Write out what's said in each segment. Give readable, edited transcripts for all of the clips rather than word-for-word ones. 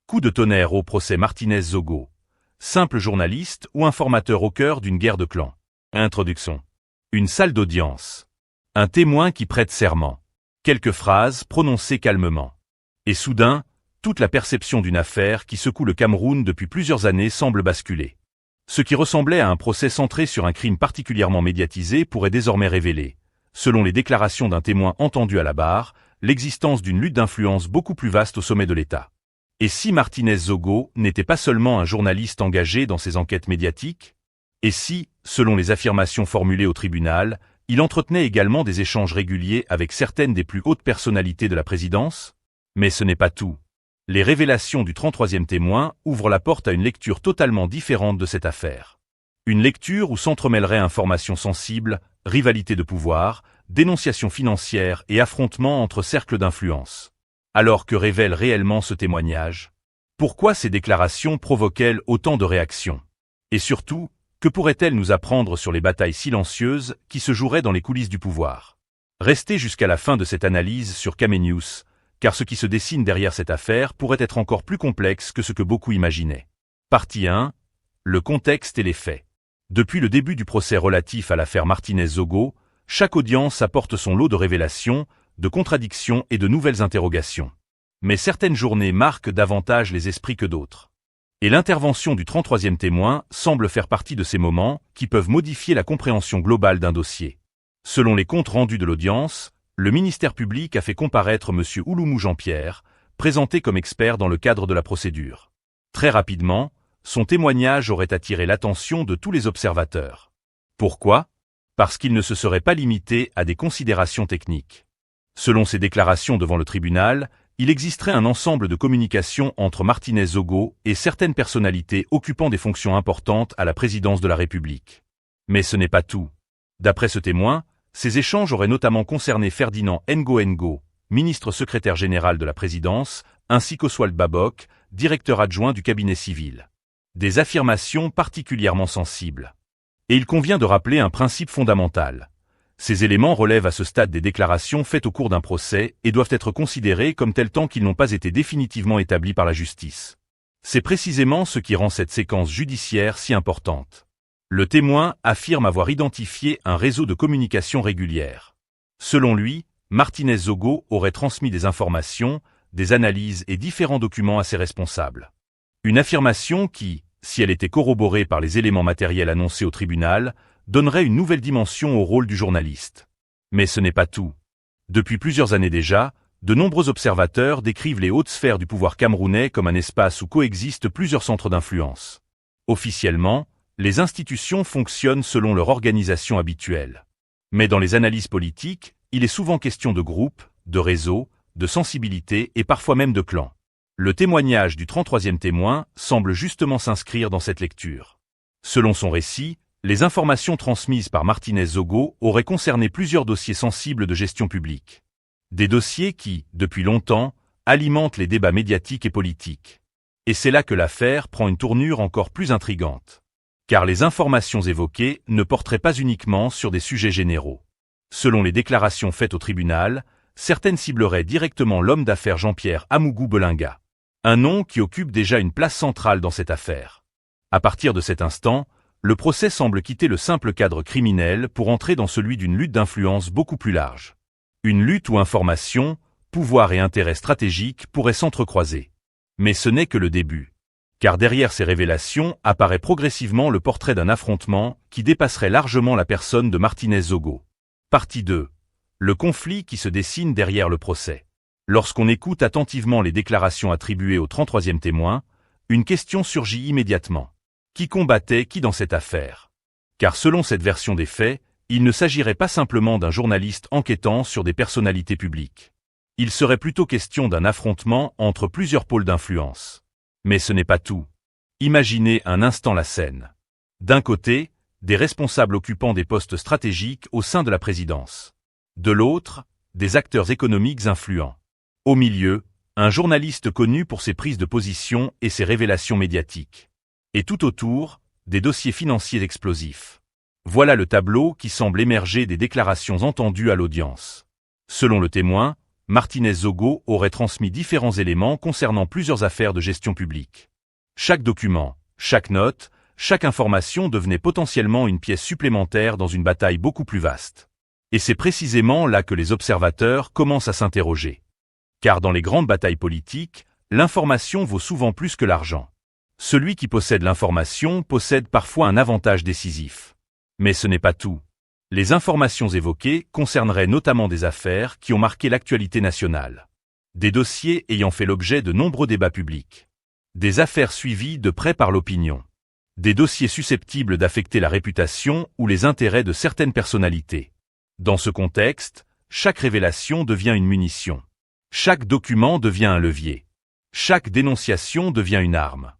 Coup de tonnerre au procès Martinez-Zogo. Simple journaliste ou informateur au cœur d'une guerre de clans. Introduction. Une salle d'audience. Un témoin qui prête serment. Quelques phrases prononcées calmement. Et soudain, toute la perception d'une affaire qui secoue le Cameroun depuis plusieurs années semble basculer. Ce qui ressemblait à un procès centré sur un crime particulièrement médiatisé pourrait désormais révéler, selon les déclarations d'un témoin entendu à la barre, l'existence d'une lutte d'influence beaucoup plus vaste au sommet de l'État. Et si Martinez-Zogo n'était pas seulement un journaliste engagé dans ses enquêtes médiatiques? Et si, selon les affirmations formulées au tribunal, il entretenait également des échanges réguliers avec certaines des plus hautes personnalités de la présidence? Mais ce n'est pas tout. Les révélations du 33e témoin ouvrent la porte à une lecture totalement différente de cette affaire. Une lecture où s'entremêleraient informations sensibles, rivalité de pouvoir, dénonciations financières et affrontements entre cercles d'influence. Alors que révèle réellement ce témoignage? Pourquoi ces déclarations provoquent-elles autant de réactions? Et surtout, que pourraient-elles nous apprendre sur les batailles silencieuses qui se joueraient dans les coulisses du pouvoir? Restez jusqu'à la fin de cette analyse sur Camenews, car ce qui se dessine derrière cette affaire pourrait être encore plus complexe que ce que beaucoup imaginaient. Partie 1. Le contexte et les faits. Depuis le début du procès relatif à l'affaire Martinez-Zogo, chaque audience apporte son lot de révélations, de contradictions et de nouvelles interrogations. Mais certaines journées marquent davantage les esprits que d'autres. Et l'intervention du 33e témoin semble faire partie de ces moments qui peuvent modifier la compréhension globale d'un dossier. Selon les comptes rendus de l'audience, le ministère public a fait comparaître M. Ouloumou Jean-Pierre, présenté comme expert dans le cadre de la procédure. Très rapidement, son témoignage aurait attiré l'attention de tous les observateurs. Pourquoi? Parce qu'il ne se serait pas limité à des considérations techniques. Selon ses déclarations devant le tribunal, il existerait un ensemble de communications entre Martinez-Zogo et certaines personnalités occupant des fonctions importantes à la présidence de la République. Mais ce n'est pas tout. D'après ce témoin, ces échanges auraient notamment concerné Ferdinand Ngo, ministre secrétaire général de la présidence, ainsi qu'Oswald Babok, directeur adjoint du cabinet civil. Des affirmations particulièrement sensibles. Et il convient de rappeler un principe fondamental. Ces éléments relèvent à ce stade des déclarations faites au cours d'un procès et doivent être considérés comme tels tant qu'ils n'ont pas été définitivement établis par la justice. C'est précisément ce qui rend cette séquence judiciaire si importante. Le témoin affirme avoir identifié un réseau de communication régulière. Selon lui, Martinez-Zogo aurait transmis des informations, des analyses et différents documents à ses responsables. Une affirmation qui, si elle était corroborée par les éléments matériels annoncés au tribunal, donnerait une nouvelle dimension au rôle du journaliste. Mais ce n'est pas tout. Depuis plusieurs années déjà, de nombreux observateurs décrivent les hautes sphères du pouvoir camerounais comme un espace où coexistent plusieurs centres d'influence. Officiellement, les institutions fonctionnent selon leur organisation habituelle. Mais dans les analyses politiques, il est souvent question de groupes, de réseaux, de sensibilités et parfois même de clans. Le témoignage du 33e témoin semble justement s'inscrire dans cette lecture. Selon son récit, les informations transmises par Martinez-Zogo auraient concerné plusieurs dossiers sensibles de gestion publique. Des dossiers qui, depuis longtemps, alimentent les débats médiatiques et politiques. Et c'est là que l'affaire prend une tournure encore plus intrigante. Car les informations évoquées ne porteraient pas uniquement sur des sujets généraux. Selon les déclarations faites au tribunal, certaines cibleraient directement l'homme d'affaires Jean-Pierre Amougou Belinga. Un nom qui occupe déjà une place centrale dans cette affaire. À partir de cet instant, le procès semble quitter le simple cadre criminel pour entrer dans celui d'une lutte d'influence beaucoup plus large. Une lutte où information, pouvoir et intérêts stratégiques pourraient s'entrecroiser. Mais ce n'est que le début. Car derrière ces révélations apparaît progressivement le portrait d'un affrontement qui dépasserait largement la personne de Martinez-Zogo. Partie 2. Le conflit qui se dessine derrière le procès. Lorsqu'on écoute attentivement les déclarations attribuées au 33e témoin, une question surgit immédiatement. Qui combattait qui dans cette affaire? Car selon cette version des faits, il ne s'agirait pas simplement d'un journaliste enquêtant sur des personnalités publiques. Il serait plutôt question d'un affrontement entre plusieurs pôles d'influence. Mais ce n'est pas tout. Imaginez un instant la scène. D'un côté, des responsables occupant des postes stratégiques au sein de la présidence. De l'autre, des acteurs économiques influents. Au milieu, un journaliste connu pour ses prises de position et ses révélations médiatiques. Et tout autour, des dossiers financiers explosifs. Voilà le tableau qui semble émerger des déclarations entendues à l'audience. Selon le témoin, Martinez-Zogo aurait transmis différents éléments concernant plusieurs affaires de gestion publique. Chaque document, chaque note, chaque information devenait potentiellement une pièce supplémentaire dans une bataille beaucoup plus vaste. Et c'est précisément là que les observateurs commencent à s'interroger. Car dans les grandes batailles politiques, l'information vaut souvent plus que l'argent. Celui qui possède l'information possède parfois un avantage décisif. Mais ce n'est pas tout. Les informations évoquées concerneraient notamment des affaires qui ont marqué l'actualité nationale. Des dossiers ayant fait l'objet de nombreux débats publics. Des affaires suivies de près par l'opinion. Des dossiers susceptibles d'affecter la réputation ou les intérêts de certaines personnalités. Dans ce contexte, chaque révélation devient une munition. Chaque document devient un levier. Chaque dénonciation devient une arme.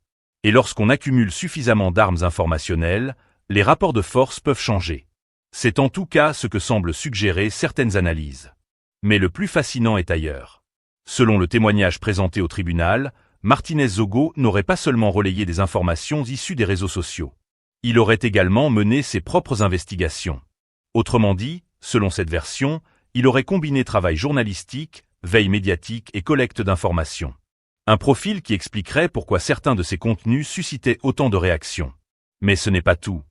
Et lorsqu'on accumule suffisamment d'armes informationnelles, les rapports de force peuvent changer. C'est en tout cas ce que semblent suggérer certaines analyses. Mais le plus fascinant est ailleurs. Selon le témoignage présenté au tribunal, Martinez-Zogo n'aurait pas seulement relayé des informations issues des réseaux sociaux. Il aurait également mené ses propres investigations. Autrement dit, selon cette version, il aurait combiné travail journalistique, veille médiatique et collecte d'informations. Un profil qui expliquerait pourquoi certains de ses contenus suscitaient autant de réactions. Mais ce n'est pas tout.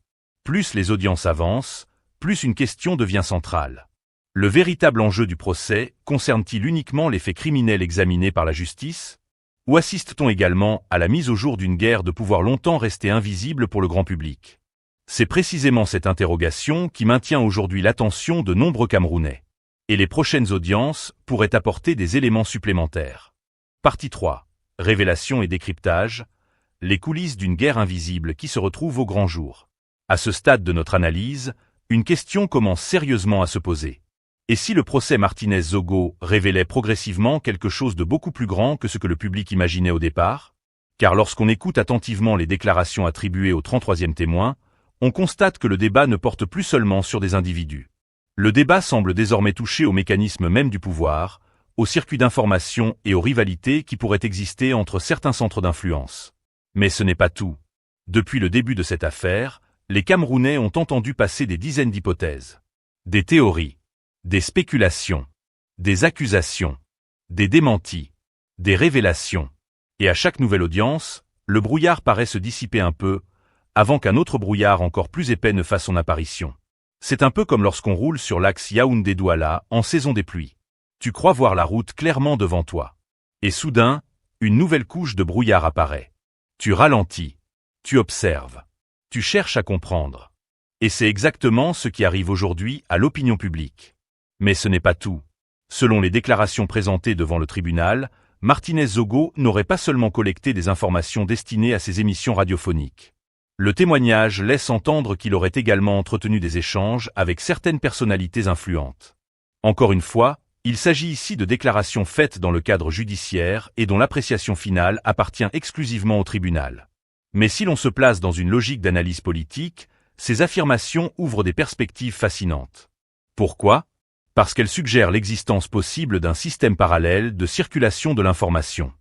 Plus les audiences avancent, plus une question devient centrale. Le véritable enjeu du procès concerne-t-il uniquement les faits criminels examinés par la justice? Ou assiste-t-on également à la mise au jour d'une guerre de pouvoir longtemps restée invisible pour le grand public? C'est précisément cette interrogation qui maintient aujourd'hui l'attention de nombreux Camerounais. Et les prochaines audiences pourraient apporter des éléments supplémentaires. Partie 3. Révélation et décryptage. Les coulisses d'une guerre invisible qui se retrouve au grand jour. À ce stade de notre analyse, une question commence sérieusement à se poser. Et si le procès Martinez-Zogo révélait progressivement quelque chose de beaucoup plus grand que ce que le public imaginait au départ? Car lorsqu'on écoute attentivement les déclarations attribuées au 33e témoin, on constate que le débat ne porte plus seulement sur des individus. Le débat semble désormais toucher au mécanisme même du pouvoir, aux circuits d'information et aux rivalités qui pourraient exister entre certains centres d'influence. Mais ce n'est pas tout. Depuis le début de cette affaire, les Camerounais ont entendu passer des dizaines d'hypothèses. Des théories, des spéculations, des accusations, des démentis, des révélations. Et à chaque nouvelle audience, le brouillard paraît se dissiper un peu, avant qu'un autre brouillard encore plus épais ne fasse son apparition. C'est un peu comme lorsqu'on roule sur l'axe Yaoundé-Douala en saison des pluies. Tu crois voir la route clairement devant toi. Et soudain, une nouvelle couche de brouillard apparaît. Tu ralentis. Tu observes. Tu cherches à comprendre. Et c'est exactement ce qui arrive aujourd'hui à l'opinion publique. Mais ce n'est pas tout. Selon les déclarations présentées devant le tribunal, Martinez-Zogo n'aurait pas seulement collecté des informations destinées à ses émissions radiophoniques. Le témoignage laisse entendre qu'il aurait également entretenu des échanges avec certaines personnalités influentes. Encore une fois, il s'agit ici de déclarations faites dans le cadre judiciaire et dont l'appréciation finale appartient exclusivement au tribunal. Mais si l'on se place dans une logique d'analyse politique, ces affirmations ouvrent des perspectives fascinantes. Pourquoi? Parce qu'elles suggèrent l'existence possible d'un système parallèle de circulation de l'information.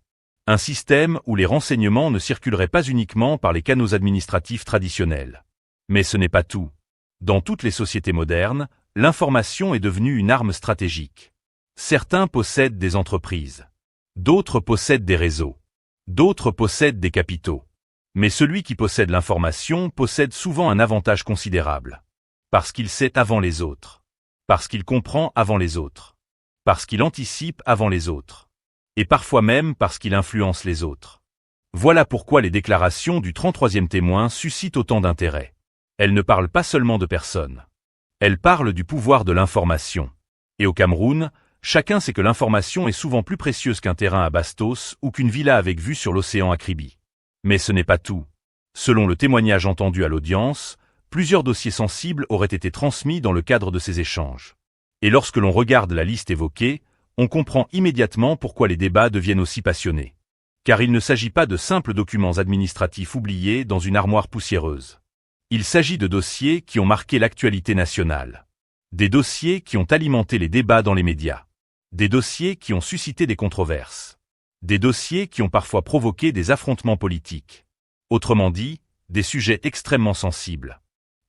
Un système où les renseignements ne circuleraient pas uniquement par les canaux administratifs traditionnels. Mais ce n'est pas tout. Dans toutes les sociétés modernes, l'information est devenue une arme stratégique. Certains possèdent des entreprises. D'autres possèdent des réseaux. D'autres possèdent des capitaux. Mais celui qui possède l'information possède souvent un avantage considérable. Parce qu'il sait avant les autres. Parce qu'il comprend avant les autres. Parce qu'il anticipe avant les autres. Et parfois même parce qu'il influence les autres. Voilà pourquoi les déclarations du 33e témoin suscitent autant d'intérêt. Elles ne parlent pas seulement de personnes. Elles parlent du pouvoir de l'information. Et au Cameroun, chacun sait que l'information est souvent plus précieuse qu'un terrain à Bastos ou qu'une villa avec vue sur l'océan à Kribi. Mais ce n'est pas tout. Selon le témoignage entendu à l'audience, plusieurs dossiers sensibles auraient été transmis dans le cadre de ces échanges. Et lorsque l'on regarde la liste évoquée, on comprend immédiatement pourquoi les débats deviennent aussi passionnés. Car il ne s'agit pas de simples documents administratifs oubliés dans une armoire poussiéreuse. Il s'agit de dossiers qui ont marqué l'actualité nationale. Des dossiers qui ont alimenté les débats dans les médias. Des dossiers qui ont suscité des controverses. Des dossiers qui ont parfois provoqué des affrontements politiques. Autrement dit, des sujets extrêmement sensibles.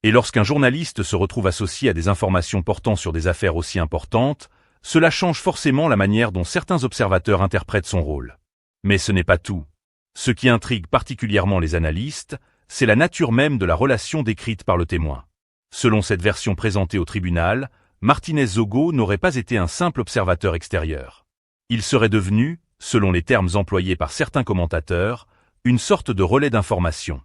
Et lorsqu'un journaliste se retrouve associé à des informations portant sur des affaires aussi importantes, cela change forcément la manière dont certains observateurs interprètent son rôle. Mais ce n'est pas tout. Ce qui intrigue particulièrement les analystes, c'est la nature même de la relation décrite par le témoin. Selon cette version présentée au tribunal, Martinez-Zogo n'aurait pas été un simple observateur extérieur. Il serait devenu, selon les termes employés par certains commentateurs, une sorte de relais d'information.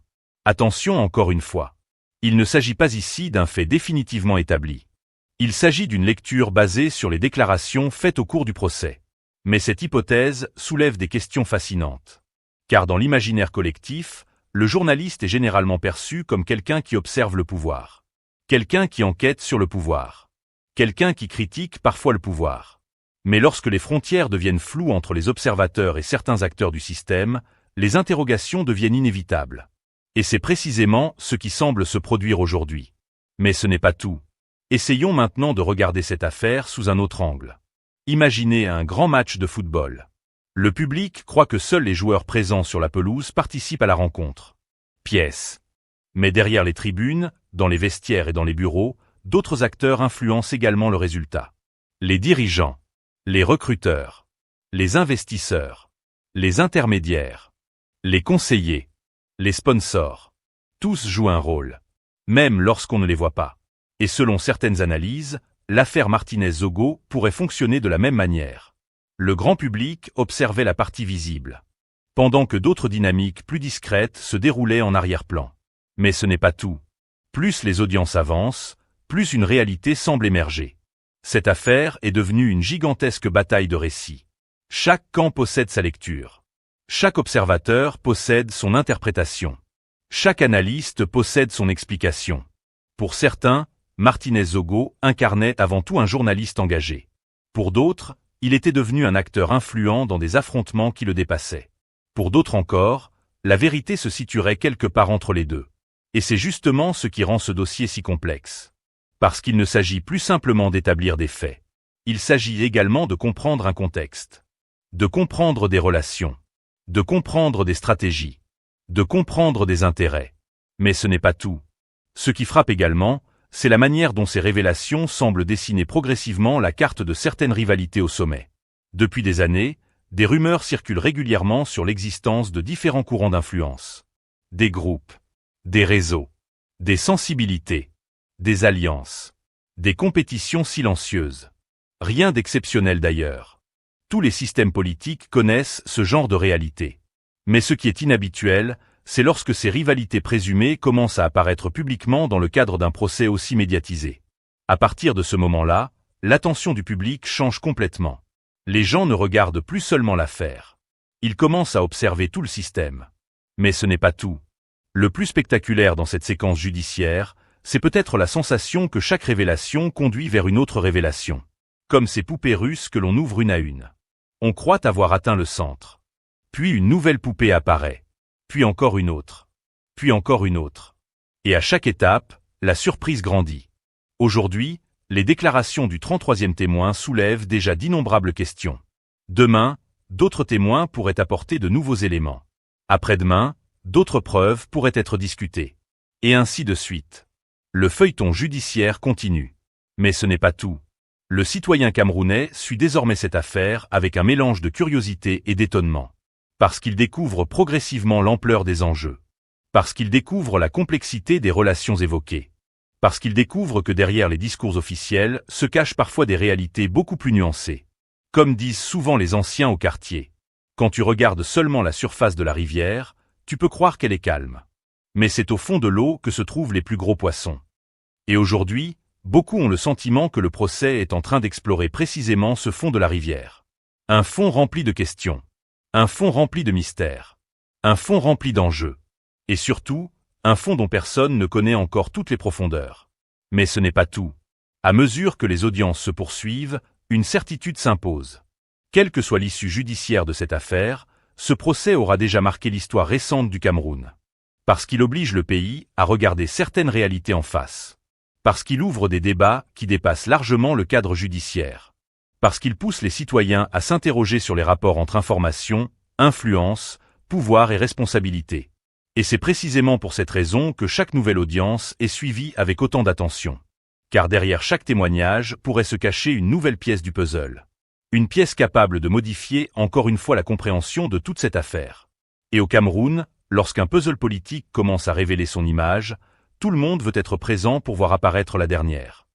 Attention encore une fois. Il ne s'agit pas ici d'un fait définitivement établi. Il s'agit d'une lecture basée sur les déclarations faites au cours du procès. Mais cette hypothèse soulève des questions fascinantes. Car dans l'imaginaire collectif, le journaliste est généralement perçu comme quelqu'un qui observe le pouvoir. Quelqu'un qui enquête sur le pouvoir. Quelqu'un qui critique parfois le pouvoir. Mais lorsque les frontières deviennent floues entre les observateurs et certains acteurs du système, les interrogations deviennent inévitables. Et c'est précisément ce qui semble se produire aujourd'hui. Mais ce n'est pas tout. Essayons maintenant de regarder cette affaire sous un autre angle. Imaginez un grand match de football. Le public croit que seuls les joueurs présents sur la pelouse participent à la rencontre. Pièce. Mais derrière les tribunes, dans les vestiaires et dans les bureaux, d'autres acteurs influencent également le résultat. Les dirigeants, les recruteurs, les investisseurs, les intermédiaires, les conseillers, les sponsors. Tous jouent un rôle, même lorsqu'on ne les voit pas. Et selon certaines analyses, l'affaire Martinez-Zogo pourrait fonctionner de la même manière. Le grand public observait la partie visible, pendant que d'autres dynamiques plus discrètes se déroulaient en arrière-plan. Mais ce n'est pas tout. Plus les audiences avancent, plus une réalité semble émerger. Cette affaire est devenue une gigantesque bataille de récits. Chaque camp possède sa lecture. Chaque observateur possède son interprétation. Chaque analyste possède son explication. Pour certains, Martinez-Zogo incarnait avant tout un journaliste engagé. Pour d'autres, il était devenu un acteur influent dans des affrontements qui le dépassaient. Pour d'autres encore, la vérité se situerait quelque part entre les deux. Et c'est justement ce qui rend ce dossier si complexe. Parce qu'il ne s'agit plus simplement d'établir des faits. Il s'agit également de comprendre un contexte. De comprendre des relations. De comprendre des stratégies. De comprendre des intérêts. Mais ce n'est pas tout. Ce qui frappe également, c'est la manière dont ces révélations semblent dessiner progressivement la carte de certaines rivalités au sommet. Depuis des années, des rumeurs circulent régulièrement sur l'existence de différents courants d'influence. Des groupes, des réseaux, des sensibilités, des alliances, des compétitions silencieuses. Rien d'exceptionnel d'ailleurs. Tous les systèmes politiques connaissent ce genre de réalité. Mais ce qui est inhabituel, c'est lorsque ces rivalités présumées commencent à apparaître publiquement dans le cadre d'un procès aussi médiatisé. À partir de ce moment-là, l'attention du public change complètement. Les gens ne regardent plus seulement l'affaire. Ils commencent à observer tout le système. Mais ce n'est pas tout. Le plus spectaculaire dans cette séquence judiciaire, c'est peut-être la sensation que chaque révélation conduit vers une autre révélation. Comme ces poupées russes que l'on ouvre une à une. On croit avoir atteint le centre. Puis une nouvelle poupée apparaît. Puis encore une autre. Puis encore une autre. Et à chaque étape, la surprise grandit. Aujourd'hui, les déclarations du 33e témoin soulèvent déjà d'innombrables questions. Demain, d'autres témoins pourraient apporter de nouveaux éléments. Après-demain, d'autres preuves pourraient être discutées. Et ainsi de suite. Le feuilleton judiciaire continue. Mais ce n'est pas tout. Le citoyen camerounais suit désormais cette affaire avec un mélange de curiosité et d'étonnement. Parce qu'il découvre progressivement l'ampleur des enjeux. Parce qu'il découvre la complexité des relations évoquées. Parce qu'il découvre que derrière les discours officiels se cachent parfois des réalités beaucoup plus nuancées. Comme disent souvent les anciens au quartier. Quand tu regardes seulement la surface de la rivière, tu peux croire qu'elle est calme. Mais c'est au fond de l'eau que se trouvent les plus gros poissons. Et aujourd'hui, beaucoup ont le sentiment que le procès est en train d'explorer précisément ce fond de la rivière. Un fond rempli de questions. Un fond rempli de mystères. Un fond rempli d'enjeux. Et surtout, un fond dont personne ne connaît encore toutes les profondeurs. Mais ce n'est pas tout. À mesure que les audiences se poursuivent, une certitude s'impose. Quelle que soit l'issue judiciaire de cette affaire, ce procès aura déjà marqué l'histoire récente du Cameroun. Parce qu'il oblige le pays à regarder certaines réalités en face. Parce qu'il ouvre des débats qui dépassent largement le cadre judiciaire. Parce qu'il pousse les citoyens à s'interroger sur les rapports entre information, influence, pouvoir et responsabilité. Et c'est précisément pour cette raison que chaque nouvelle audience est suivie avec autant d'attention. Car derrière chaque témoignage pourrait se cacher une nouvelle pièce du puzzle. Une pièce capable de modifier encore une fois la compréhension de toute cette affaire. Et au Cameroun, lorsqu'un puzzle politique commence à révéler son image, tout le monde veut être présent pour voir apparaître la dernière.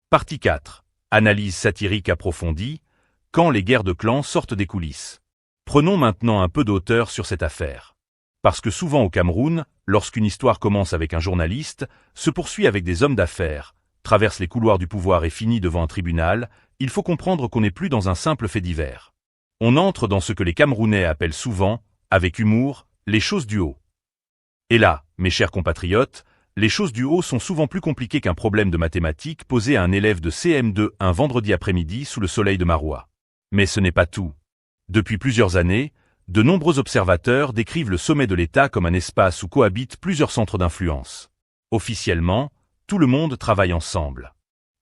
Partie 4. Analyse satirique approfondie, quand les guerres de clans sortent des coulisses. Prenons maintenant un peu d'auteur sur cette affaire. Parce que souvent au Cameroun, lorsqu'une histoire commence avec un journaliste, se poursuit avec des hommes d'affaires, traverse les couloirs du pouvoir et finit devant un tribunal, il faut comprendre qu'on n'est plus dans un simple fait divers. On entre dans ce que les Camerounais appellent souvent, avec humour, les choses du haut. Et là, mes chers compatriotes, les choses du haut sont souvent plus compliquées qu'un problème de mathématiques posé à un élève de CM2 un vendredi après-midi sous le soleil de Marois. Mais ce n'est pas tout. Depuis plusieurs années, de nombreux observateurs décrivent le sommet de l'État comme un espace où cohabitent plusieurs centres d'influence. Officiellement, tout le monde travaille ensemble.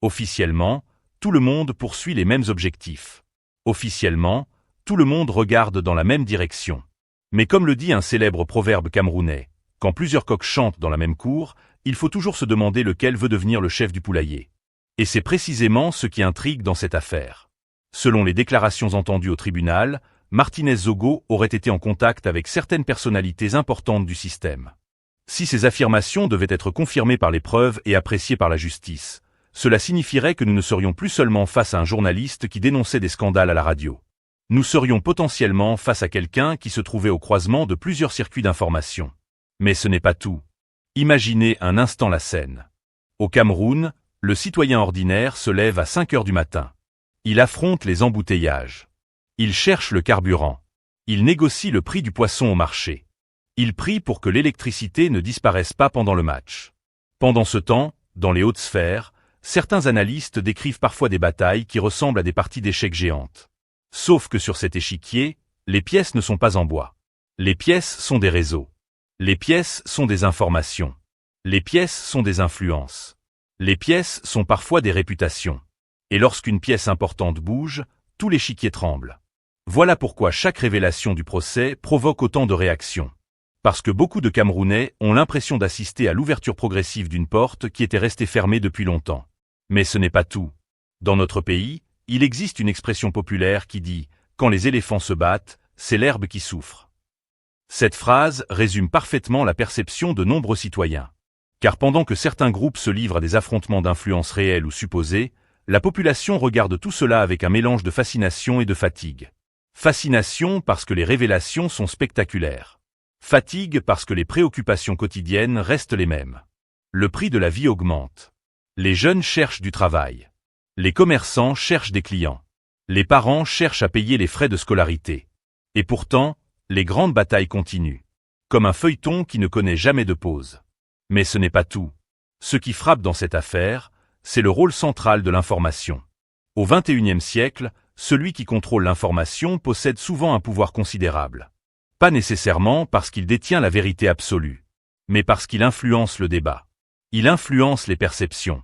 Officiellement, tout le monde poursuit les mêmes objectifs. Officiellement, tout le monde regarde dans la même direction. Mais comme le dit un célèbre proverbe camerounais, quand plusieurs coqs chantent dans la même cour, il faut toujours se demander lequel veut devenir le chef du poulailler. Et c'est précisément ce qui intrigue dans cette affaire. Selon les déclarations entendues au tribunal, Martinez Zogo aurait été en contact avec certaines personnalités importantes du système. Si ces affirmations devaient être confirmées par les preuves et appréciées par la justice, cela signifierait que nous ne serions plus seulement face à un journaliste qui dénonçait des scandales à la radio. Nous serions potentiellement face à quelqu'un qui se trouvait au croisement de plusieurs circuits d'information. Mais ce n'est pas tout. Imaginez un instant la scène. Au Cameroun, le citoyen ordinaire se lève à 5 heures du matin. Il affronte les embouteillages. Il cherche le carburant. Il négocie le prix du poisson au marché. Il prie pour que l'électricité ne disparaisse pas pendant le match. Pendant ce temps, dans les hautes sphères, certains analystes décrivent parfois des batailles qui ressemblent à des parties d'échecs géantes. Sauf que sur cet échiquier, les pièces ne sont pas en bois. Les pièces sont des réseaux. Les pièces sont des informations. Les pièces sont des influences. Les pièces sont parfois des réputations. Et lorsqu'une pièce importante bouge, tout l'échiquier tremble. Voilà pourquoi chaque révélation du procès provoque autant de réactions. Parce que beaucoup de Camerounais ont l'impression d'assister à l'ouverture progressive d'une porte qui était restée fermée depuis longtemps. Mais ce n'est pas tout. Dans notre pays, il existe une expression populaire qui dit « Quand les éléphants se battent, c'est l'herbe qui souffre ». Cette phrase résume parfaitement la perception de nombreux citoyens. Car pendant que certains groupes se livrent à des affrontements d'influence réels ou supposés, la population regarde tout cela avec un mélange de fascination et de fatigue. Fascination parce que les révélations sont spectaculaires. Fatigue parce que les préoccupations quotidiennes restent les mêmes. Le prix de la vie augmente. Les jeunes cherchent du travail. Les commerçants cherchent des clients. Les parents cherchent à payer les frais de scolarité. Et pourtant, les grandes batailles continuent. Comme un feuilleton qui ne connaît jamais de pause. Mais ce n'est pas tout. Ce qui frappe dans cette affaire, c'est le rôle central de l'information. Au XXIe siècle, celui qui contrôle l'information possède souvent un pouvoir considérable. Pas nécessairement parce qu'il détient la vérité absolue, mais parce qu'il influence le débat. Il influence les perceptions.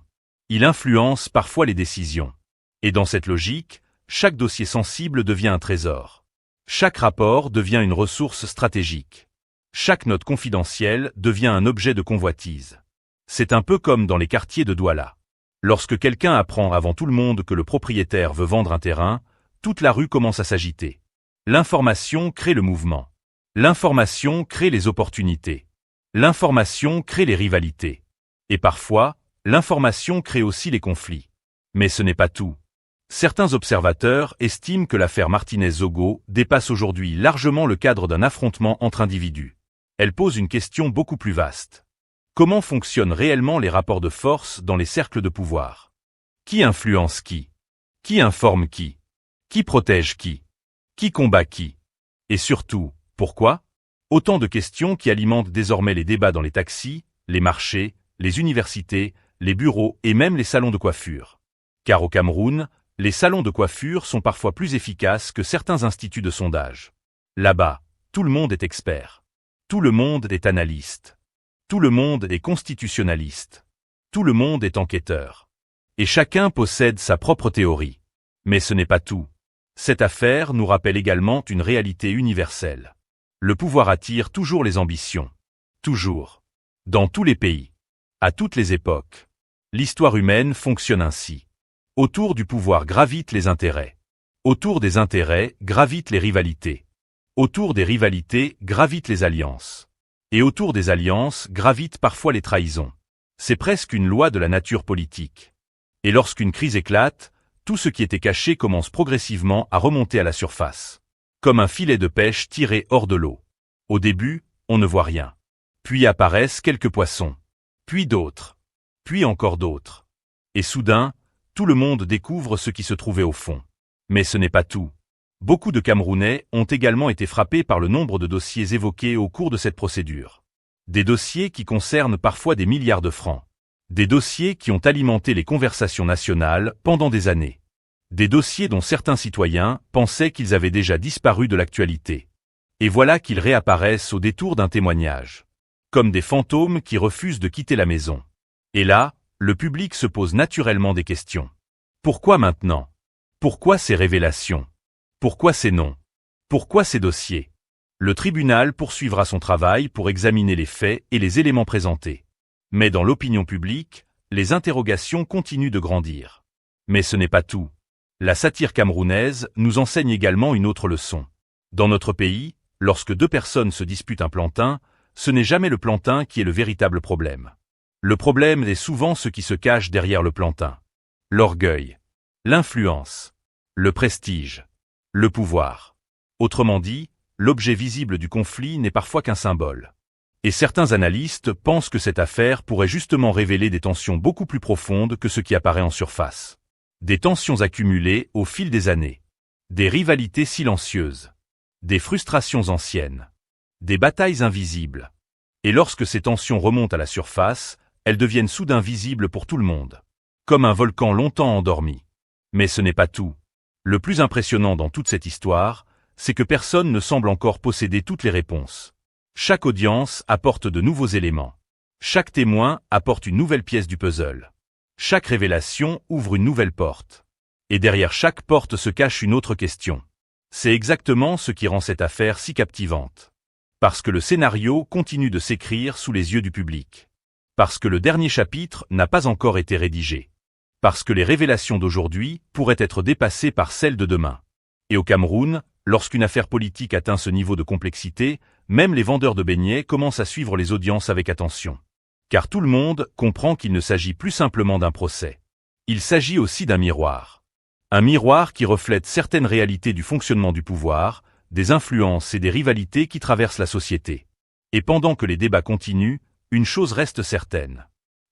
Il influence parfois les décisions. Et dans cette logique, chaque dossier sensible devient un trésor. Chaque rapport devient une ressource stratégique. Chaque note confidentielle devient un objet de convoitise. C'est un peu comme dans les quartiers de Douala. Lorsque quelqu'un apprend avant tout le monde que le propriétaire veut vendre un terrain, toute la rue commence à s'agiter. L'information crée le mouvement. L'information crée les opportunités. L'information crée les rivalités. Et parfois, l'information crée aussi les conflits. Mais ce n'est pas tout. Certains observateurs estiment que l'affaire Martinez-Zogo dépasse aujourd'hui largement le cadre d'un affrontement entre individus. Elle pose une question beaucoup plus vaste. Comment fonctionnent réellement les rapports de force dans les cercles de pouvoir? Qui influence qui? Qui informe qui? Qui protège qui? Qui combat qui? Et surtout, pourquoi? Autant de questions qui alimentent désormais les débats dans les taxis, les marchés, les universités, les bureaux et même les salons de coiffure. Car au Cameroun, les salons de coiffure sont parfois plus efficaces que certains instituts de sondage. Là-bas, tout le monde est expert. Tout le monde est analyste. Tout le monde est constitutionnaliste. Tout le monde est enquêteur. Et chacun possède sa propre théorie. Mais ce n'est pas tout. Cette affaire nous rappelle également une réalité universelle. Le pouvoir attire toujours les ambitions. Toujours. Dans tous les pays. À toutes les époques. L'histoire humaine fonctionne ainsi. Autour du pouvoir gravitent les intérêts. Autour des intérêts gravitent les rivalités. Autour des rivalités gravitent les alliances. Et autour des alliances gravitent parfois les trahisons. C'est presque une loi de la nature politique. Et lorsqu'une crise éclate, tout ce qui était caché commence progressivement à remonter à la surface. Comme un filet de pêche tiré hors de l'eau. Au début, on ne voit rien. Puis apparaissent quelques poissons. Puis d'autres. Puis encore d'autres. Et soudain, tout le monde découvre ce qui se trouvait au fond. Mais ce n'est pas tout. Beaucoup de Camerounais ont également été frappés par le nombre de dossiers évoqués au cours de cette procédure. Des dossiers qui concernent parfois des milliards de francs. Des dossiers qui ont alimenté les conversations nationales pendant des années. Des dossiers dont certains citoyens pensaient qu'ils avaient déjà disparu de l'actualité. Et voilà qu'ils réapparaissent au détour d'un témoignage. Comme des fantômes qui refusent de quitter la maison. Et là, le public se pose naturellement des questions. Pourquoi maintenant? Pourquoi ces révélations? Pourquoi ces noms? Pourquoi ces dossiers? Le tribunal poursuivra son travail pour examiner les faits et les éléments présentés. Mais dans l'opinion publique, les interrogations continuent de grandir. Mais ce n'est pas tout. La satire camerounaise nous enseigne également une autre leçon. Dans notre pays, lorsque deux personnes se disputent un plantain, ce n'est jamais le plantain qui est le véritable problème. Le problème est souvent ce qui se cache derrière le plantain. L'orgueil, l'influence, le prestige, le pouvoir. Autrement dit, l'objet visible du conflit n'est parfois qu'un symbole. Et certains analystes pensent que cette affaire pourrait justement révéler des tensions beaucoup plus profondes que ce qui apparaît en surface. Des tensions accumulées au fil des années. Des rivalités silencieuses. Des frustrations anciennes. Des batailles invisibles. Et lorsque ces tensions remontent à la surface, elles deviennent soudain visibles pour tout le monde. Comme un volcan longtemps endormi. Mais ce n'est pas tout. Le plus impressionnant dans toute cette histoire, c'est que personne ne semble encore posséder toutes les réponses. Chaque audience apporte de nouveaux éléments. Chaque témoin apporte une nouvelle pièce du puzzle. Chaque révélation ouvre une nouvelle porte. Et derrière chaque porte se cache une autre question. C'est exactement ce qui rend cette affaire si captivante. Parce que le scénario continue de s'écrire sous les yeux du public. Parce que le dernier chapitre n'a pas encore été rédigé. Parce que les révélations d'aujourd'hui pourraient être dépassées par celles de demain. Et au Cameroun, lorsqu'une affaire politique atteint ce niveau de complexité, même les vendeurs de beignets commencent à suivre les audiences avec attention. Car tout le monde comprend qu'il ne s'agit plus simplement d'un procès. Il s'agit aussi d'un miroir. Un miroir qui reflète certaines réalités du fonctionnement du pouvoir, des influences et des rivalités qui traversent la société. Et pendant que les débats continuent, une chose reste certaine.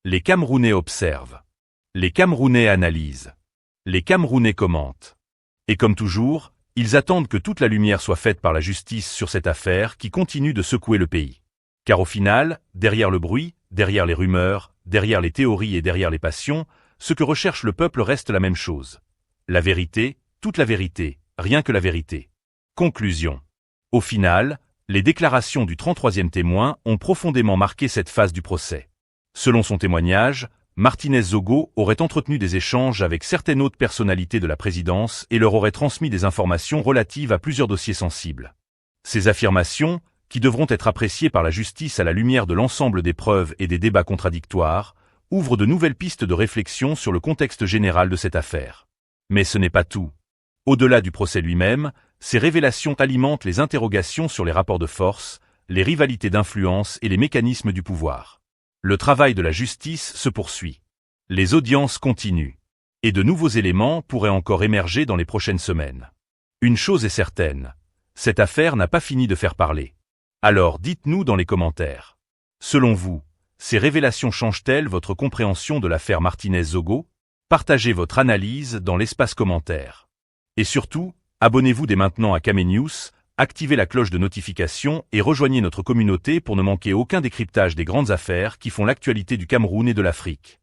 Les Camerounais observent. Les Camerounais analysent. Les Camerounais commentent. Et comme toujours, ils attendent que toute la lumière soit faite par la justice sur cette affaire qui continue de secouer le pays. Car au final, derrière le bruit, derrière les rumeurs, derrière les théories et derrière les passions, ce que recherche le peuple reste la même chose. La vérité, toute la vérité, rien que la vérité. Conclusion. Au final, les déclarations du 33e témoin ont profondément marqué cette phase du procès. Selon son témoignage, Martinez Zogo aurait entretenu des échanges avec certaines autres personnalités de la présidence et leur aurait transmis des informations relatives à plusieurs dossiers sensibles. Ces affirmations, qui devront être appréciées par la justice à la lumière de l'ensemble des preuves et des débats contradictoires, ouvrent de nouvelles pistes de réflexion sur le contexte général de cette affaire. Mais ce n'est pas tout. Au-delà du procès lui-même, ces révélations alimentent les interrogations sur les rapports de force, les rivalités d'influence et les mécanismes du pouvoir. Le travail de la justice se poursuit. Les audiences continuent. Et de nouveaux éléments pourraient encore émerger dans les prochaines semaines. Une chose est certaine. Cette affaire n'a pas fini de faire parler. Alors dites-nous dans les commentaires. Selon vous, ces révélations changent-elles votre compréhension de l'affaire Martinez Zogo? Partagez votre analyse dans l'espace commentaire. Et surtout, abonnez-vous dès maintenant à Camé News, activez la cloche de notification et rejoignez notre communauté pour ne manquer aucun décryptage des grandes affaires qui font l'actualité du Cameroun et de l'Afrique.